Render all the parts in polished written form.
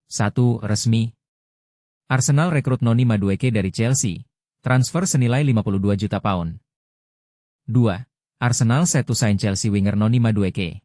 1. Resmi. Arsenal rekrut Noni Madueke dari Chelsea. Transfer senilai 52 juta pound. 2. Arsenal set to sign Chelsea winger Noni Madueke.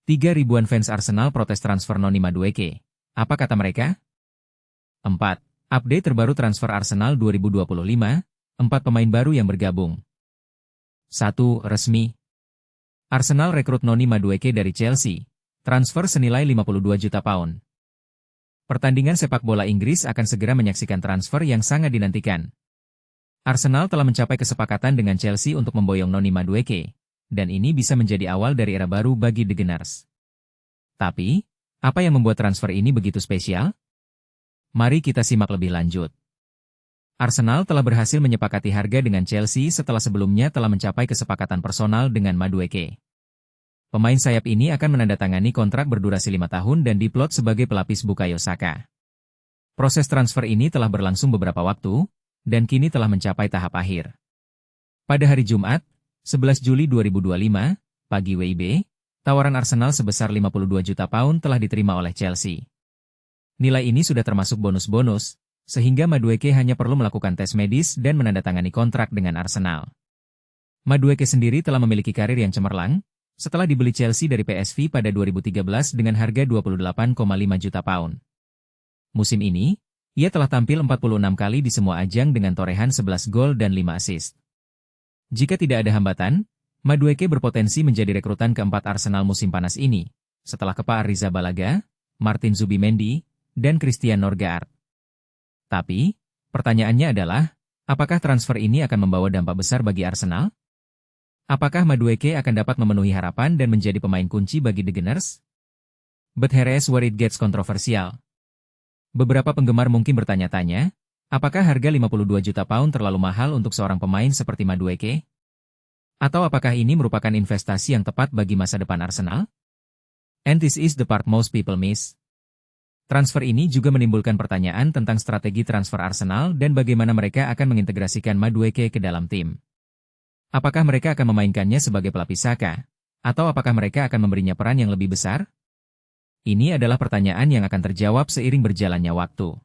3 ribuan fans Arsenal protes transfer Noni Madueke. Apa kata mereka? 4. Update terbaru transfer Arsenal 2025, 4 pemain baru yang bergabung. 1. Resmi. Arsenal rekrut Noni Madueke dari Chelsea. Transfer senilai 52 juta pound. Pertandingan sepak bola Inggris akan segera menyaksikan transfer yang sangat dinantikan. Arsenal telah mencapai kesepakatan dengan Chelsea untuk memboyong Noni Madueke, dan ini bisa menjadi awal dari era baru bagi The Gunners. Tapi, apa yang membuat transfer ini begitu spesial? Mari kita simak lebih lanjut. Arsenal telah berhasil menyepakati harga dengan Chelsea setelah sebelumnya telah mencapai kesepakatan personal dengan Madueke. Pemain sayap ini akan menandatangani kontrak berdurasi 5 tahun dan diplot sebagai pelapis Bukayo Saka. Proses transfer ini telah berlangsung beberapa waktu, dan kini telah mencapai tahap akhir. Pada hari Jumat, 11 Juli 2025, pagi WIB, tawaran Arsenal sebesar 52 juta pound telah diterima oleh Chelsea. Nilai ini sudah termasuk bonus-bonus, sehingga Madueke hanya perlu melakukan tes medis dan menandatangani kontrak dengan Arsenal. Madueke sendiri telah memiliki karir yang cemerlang, setelah dibeli Chelsea dari PSV pada 2013 dengan harga 28,5 juta pound. Musim ini, ia telah tampil 46 kali di semua ajang dengan torehan 11 gol dan 5 assist. Jika tidak ada hambatan, Madueke berpotensi menjadi rekrutan keempat Arsenal musim panas ini, setelah Kepa Arrizabalaga, Martin Zubimendi, dan Christian Norgaard. Tapi, pertanyaannya adalah, apakah transfer ini akan membawa dampak besar bagi Arsenal? Apakah Madueke akan dapat memenuhi harapan dan menjadi pemain kunci bagi The Gunners? But here's where it gets controversial. Beberapa penggemar mungkin bertanya-tanya, apakah harga 52 juta pound terlalu mahal untuk seorang pemain seperti Madueke? Atau apakah ini merupakan investasi yang tepat bagi masa depan Arsenal? And this is the part most people miss. Transfer ini juga menimbulkan pertanyaan tentang strategi transfer Arsenal dan bagaimana mereka akan mengintegrasikan Madueke ke dalam tim. Apakah mereka akan memainkannya sebagai pelapis Saka? Atau apakah mereka akan memberinya peran yang lebih besar? Ini adalah pertanyaan yang akan terjawab seiring berjalannya waktu.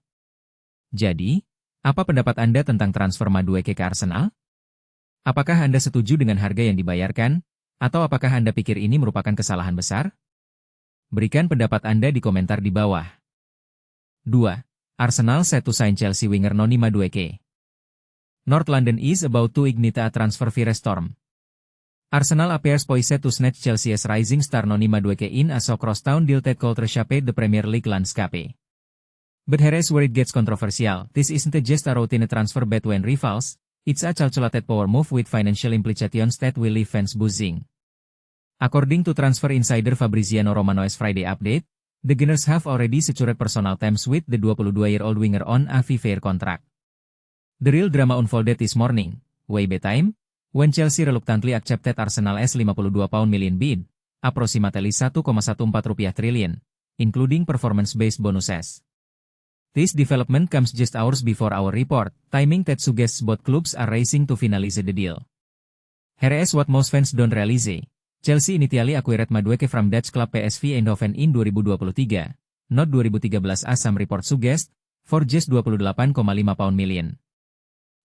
Jadi, apa pendapat Anda tentang transfer Madueke ke Arsenal? Apakah Anda setuju dengan harga yang dibayarkan? Atau apakah Anda pikir ini merupakan kesalahan besar? Berikan pendapat Anda di komentar di bawah. 2. Arsenal set to sign Chelsea winger Noni Madueke. North London is about to ignite a transfer firestorm. Arsenal appears poised to snatch Chelsea's rising star Noni Madueke in a crosstown deal that could reshape the Premier League landscape. But here's where it gets controversial. This isn't just a routine transfer between rivals, it's a calculated power move with financial implications that will leave fans buzzing. According to transfer insider Fabriziano Romano's Friday update, the Gunners have already secured personal terms with the 22-year-old winger on a 5-year contract. The real drama unfolded this morning, WIB time, when Chelsea reluctantly accepted Arsenal's 52 pound million bid, approximately 1,14 rupiah trillion, including performance-based bonuses. This development comes just hours before our report, timing that suggests both clubs are racing to finalize the deal. Here is what most fans don't realize. Chelsea initially acquired Madueke from Dutch club PSV Eindhoven in 2023, not 2013 as some report suggest, for just 28,5 pound million.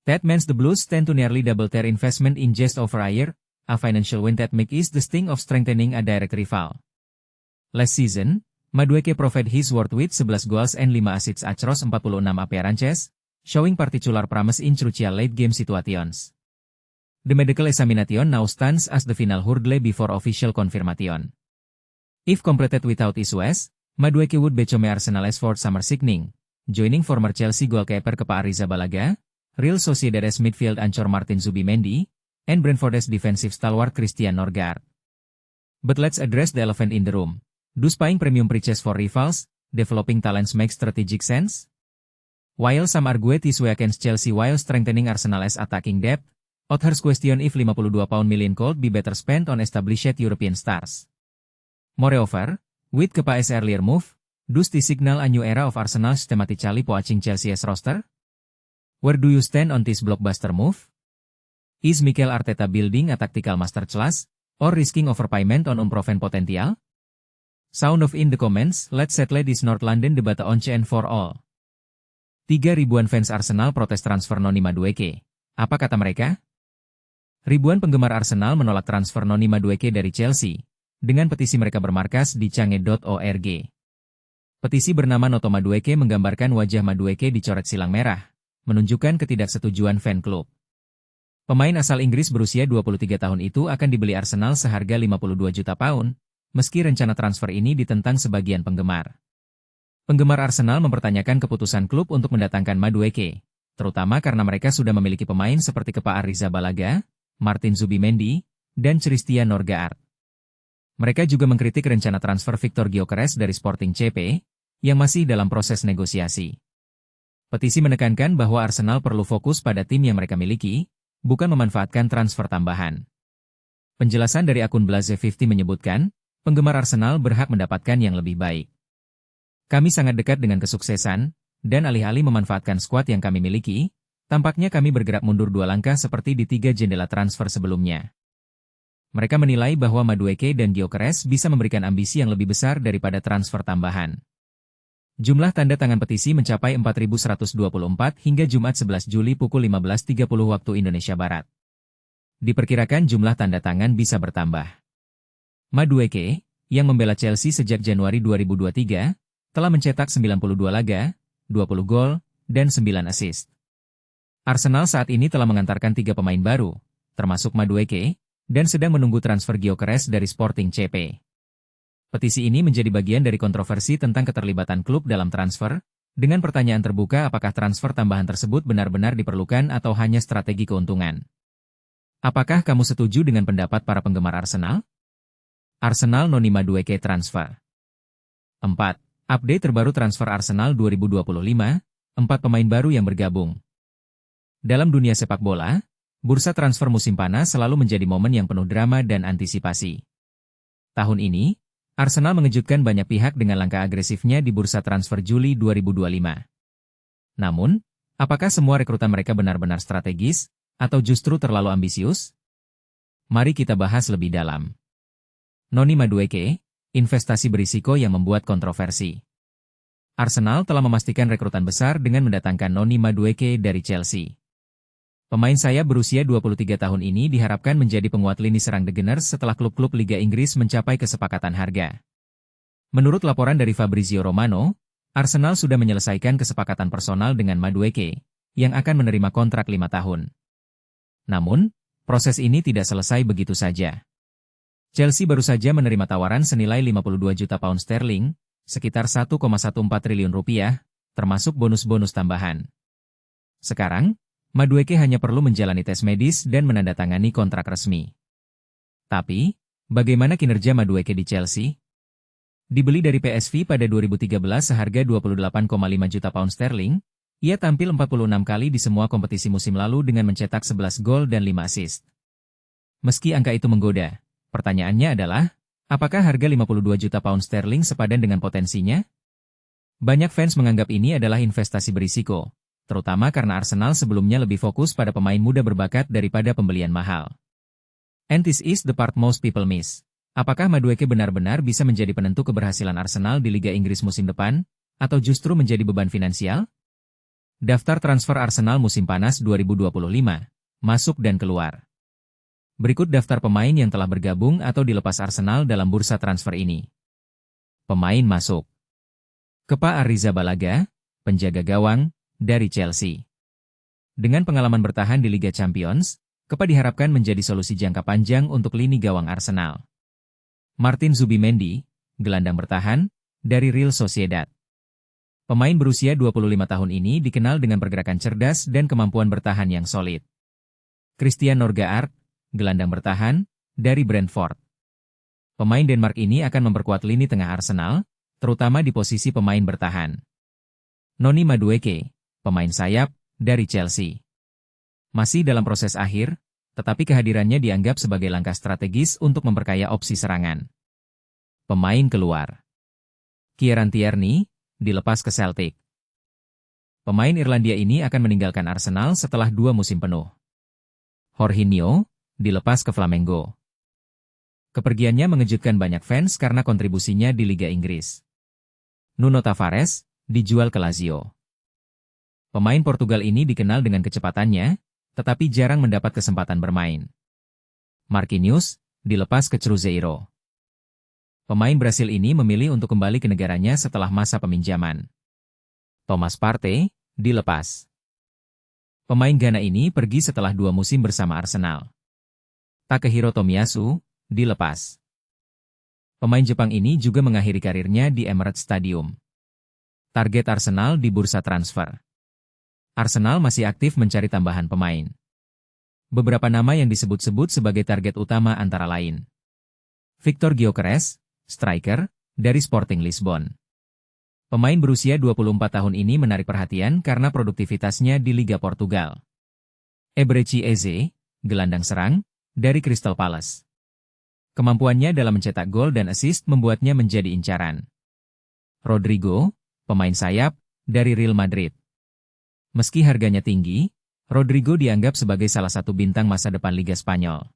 That means the Blues tend to nearly double their investment in just over a year, a financial win that makes the sting of strengthening a direct rival. Last season, Madueke provided his worth with 11 goals and 5 assists across 46 appearances, showing particular promise in crucial late-game situations. The medical examination now stands as the final hurdle before official confirmation. If completed without issues, Madueke would become Arsenal's fourth summer signing, joining former Chelsea goalkeeper Kepa Arrizabalaga, Real Sociedad's midfield anchor Martin Zubimendi, and Brentford's defensive stalwart Christian Norgaard. But let's address the elephant in the room. Do paying premium prices for rivals, developing talents make strategic sense? While some argue this way against Chelsea while strengthening Arsenal's attacking depth, others question if 52 pound million could be better spent on established European stars. Moreover, with Kepa's earlier move, does this signal a new era of Arsenal systematically poaching Chelsea's roster? Where do you stand on this blockbuster move? Is Mikel Arteta building a tactical masterclass, or risking overpayment on unproven potential? Sound of in the comments, let's settle this North London debate once and for all. 3.000 fans Arsenal protes transfer Noni Madueke. Apa kata mereka? Ribuan penggemar Arsenal menolak transfer Noni Madueke dari Chelsea, dengan petisi mereka bermarkas di change.org. Petisi bernama Noto Madueke menggambarkan wajah Madueke dicoret silang merah, menunjukkan ketidaksetujuan fan klub. Pemain asal Inggris berusia 23 tahun itu akan dibeli Arsenal seharga 52 juta pound, meski rencana transfer ini ditentang sebagian penggemar. Penggemar Arsenal mempertanyakan keputusan klub untuk mendatangkan Madueke, terutama karena mereka sudah memiliki pemain seperti Kepa Arrizabalaga, Martin Zubimendi, dan Christian Norgard. Mereka juga mengkritik rencana transfer Victor Gyökeres dari Sporting CP, yang masih dalam proses negosiasi. Petisi menekankan bahwa Arsenal perlu fokus pada tim yang mereka miliki, bukan memanfaatkan transfer tambahan. Penjelasan dari akun Blaze50 menyebutkan, penggemar Arsenal berhak mendapatkan yang lebih baik. Kami sangat dekat dengan kesuksesan, dan alih-alih memanfaatkan skuad yang kami miliki, tampaknya kami bergerak mundur 2 langkah seperti di 3 jendela transfer sebelumnya. Mereka menilai bahwa Madueke dan Gyökeres bisa memberikan ambisi yang lebih besar daripada transfer tambahan. Jumlah tanda tangan petisi mencapai 4.124 hingga Jumat 11 Juli pukul 15.30 waktu Indonesia Barat. Diperkirakan jumlah tanda tangan bisa bertambah. Madueke, yang membela Chelsea sejak Januari 2023, telah mencetak 92 laga, 20 gol, dan 9 assist. Arsenal saat ini telah mengantarkan 3 pemain baru, termasuk Madueke, dan sedang menunggu transfer Gyökeres dari Sporting CP. Petisi ini menjadi bagian dari kontroversi tentang keterlibatan klub dalam transfer, dengan pertanyaan terbuka apakah transfer tambahan tersebut benar-benar diperlukan atau hanya strategi keuntungan. Apakah kamu setuju dengan pendapat para penggemar Arsenal? Arsenal Noni Madueke transfer. 4. Update terbaru transfer Arsenal 2025, 4 pemain baru yang bergabung. Dalam dunia sepak bola, bursa transfer musim panas selalu menjadi momen yang penuh drama dan antisipasi. Tahun ini, Arsenal mengejutkan banyak pihak dengan langkah agresifnya di bursa transfer Juli 2025. Namun, apakah semua rekrutan mereka benar-benar strategis, atau justru terlalu ambisius? Mari kita bahas lebih dalam. Noni Madueke, investasi berisiko yang membuat kontroversi. Arsenal telah memastikan rekrutan besar dengan mendatangkan Noni Madueke dari Chelsea. Pemain sayap berusia 23 tahun ini diharapkan menjadi penguat lini serang The Gunners setelah klub-klub Liga Inggris mencapai kesepakatan harga. Menurut laporan dari Fabrizio Romano, Arsenal sudah menyelesaikan kesepakatan personal dengan Madueke, yang akan menerima kontrak 5 tahun. Namun, proses ini tidak selesai begitu saja. Chelsea baru saja menerima tawaran senilai 52 juta pound sterling, sekitar 1,14 triliun rupiah, termasuk bonus-bonus tambahan. Sekarang, Madueke hanya perlu menjalani tes medis dan menandatangani kontrak resmi. Tapi, bagaimana kinerja Madueke di Chelsea? Dibeli dari PSV pada 2013 seharga 28,5 juta pound sterling, ia tampil 46 kali di semua kompetisi musim lalu dengan mencetak 11 gol dan 5 assist. Meski angka itu menggoda, pertanyaannya adalah, apakah harga 52 juta pound sterling sepadan dengan potensinya? Banyak fans menganggap ini adalah investasi berisiko, terutama karena Arsenal sebelumnya lebih fokus pada pemain muda berbakat daripada pembelian mahal. And this is the part most people miss. Apakah Madueke benar-benar bisa menjadi penentu keberhasilan Arsenal di Liga Inggris musim depan, atau justru menjadi beban finansial? Daftar transfer Arsenal musim panas 2025, masuk dan keluar. Berikut daftar pemain yang telah bergabung atau dilepas Arsenal dalam bursa transfer ini. Pemain masuk. Kepa Arrizabalaga, penjaga gawang, dari Chelsea. Dengan pengalaman bertahan di Liga Champions, Kepa diharapkan menjadi solusi jangka panjang untuk lini gawang Arsenal. Martin Zubimendi, gelandang bertahan, dari Real Sociedad. Pemain berusia 25 tahun ini dikenal dengan pergerakan cerdas dan kemampuan bertahan yang solid. Christian Norgard, gelandang bertahan, dari Brentford. Pemain Denmark ini akan memperkuat lini tengah Arsenal, terutama di posisi pemain bertahan. Noni Madueke, pemain sayap, dari Chelsea. Masih dalam proses akhir, tetapi kehadirannya dianggap sebagai langkah strategis untuk memperkaya opsi serangan. Pemain keluar. Kieran Tierney, dilepas ke Celtic. Pemain Irlandia ini akan meninggalkan Arsenal setelah 2 musim penuh. Jorginho, dilepas ke Flamengo. Kepergiannya mengejutkan banyak fans karena kontribusinya di Liga Inggris. Nuno Tavares dijual ke Lazio. Pemain Portugal ini dikenal dengan kecepatannya, tetapi jarang mendapat kesempatan bermain. Marquinhos dilepas ke Cruzeiro. Pemain Brasil ini memilih untuk kembali ke negaranya setelah masa peminjaman. Thomas Partey dilepas. Pemain Ghana ini pergi setelah 2 musim bersama Arsenal. Takehiro Tomiyasu dilepas. Pemain Jepang ini juga mengakhiri karirnya di Emirates Stadium. Target Arsenal di bursa transfer. Arsenal masih aktif mencari tambahan pemain. Beberapa nama yang disebut-sebut sebagai target utama antara lain. Victor Gyökeres, striker, dari Sporting Lisbon. Pemain berusia 24 tahun ini menarik perhatian karena produktivitasnya di Liga Portugal. Eberechi Eze, gelandang serang, dari Crystal Palace. Kemampuannya dalam mencetak gol dan assist membuatnya menjadi incaran. Rodrigo, pemain sayap, dari Real Madrid. Meski harganya tinggi, Rodrigo dianggap sebagai salah satu bintang masa depan Liga Spanyol.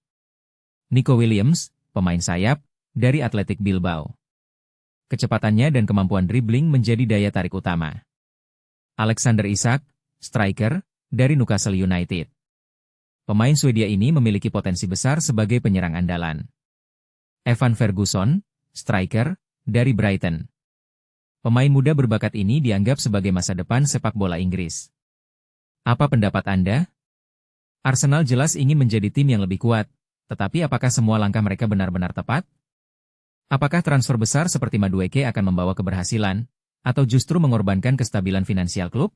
Nico Williams, pemain sayap, dari Athletic Bilbao. Kecepatannya dan kemampuan dribbling menjadi daya tarik utama. Alexander Isak, striker, dari Newcastle United. Pemain Swedia ini memiliki potensi besar sebagai penyerang andalan. Evan Ferguson, striker, dari Brighton. Pemain muda berbakat ini dianggap sebagai masa depan sepak bola Inggris. Apa pendapat Anda? Arsenal jelas ingin menjadi tim yang lebih kuat, tetapi apakah semua langkah mereka benar-benar tepat? Apakah transfer besar seperti Madueke akan membawa keberhasilan, atau justru mengorbankan kestabilan finansial klub?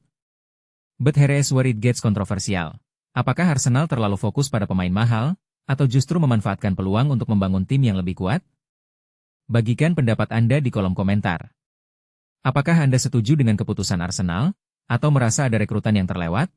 But here is where it gets kontroversial. Apakah Arsenal terlalu fokus pada pemain mahal, atau justru memanfaatkan peluang untuk membangun tim yang lebih kuat? Bagikan pendapat Anda di kolom komentar. Apakah Anda setuju dengan keputusan Arsenal, atau merasa ada rekrutan yang terlewat?